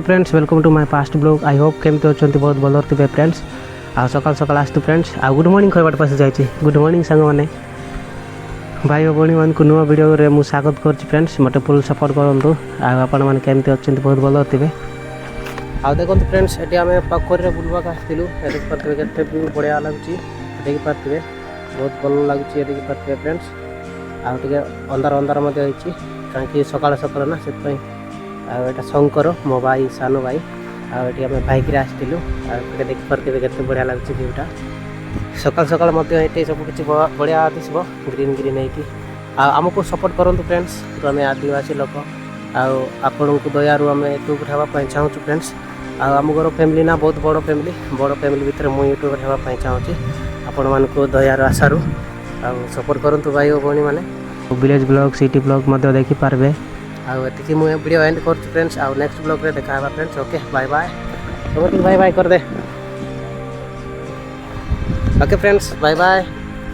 Friends welcome to my past blog I hope केमती अच्छा बहुत भल थे फ्रेंड्स आ सकाल सकाल आसतु फ्रेंड्स आ गुड मॉर्निंग कहबाट पास जाइए गुड मॉर्निंग सांग मैंने भाई और भौणी मान नुआ वीडियो मुझे स्वागत कर फ्रेंड्स मत फुल सपोर्ट करूँ आपण मैंने केमती अच्छा बहुत भल थे आ देखो फ्रेंड्स ये आम पाखर बुलवाक आसलु देखिए बढ़िया लगुच देखिए बहुत भल लगुच देखिए फ्रेंड्स आगे अंधार अंधार कहीं सकाल सकाल ना से आटा शंकर मो भाई सान भाई आम बाइक आसलु देखिए के बढ़िया लगुच व्यूटा सकाल सकाल ये सब किसी बढ़िया दिशो ग्रीन ग्रीन आमको सपोर्ट करूँ फ्रेंड्स तो आम आदिवासी लोक आपण को दयारू आम यूट्यूब ठावाई चाहूँ फ्रेंड्स आम घर फैमिली ना बहुत बड़ फैमिली भितर मुझे यूट्यूब ठावाई चाहूँगी आपण मान दयार आशारू सपोर्ट करूँ भाई और भौणी मैंने विलेज ब्लॉग सिटी ब्लॉग देखिपारे आती मुझे वीडियो एंड कर फ्रेंड्स आउ नेक्स्ट ब्लॉग रे देखा friends okay bye bye bye bye कर दे ओके फ्रेंड्स बाय बाय।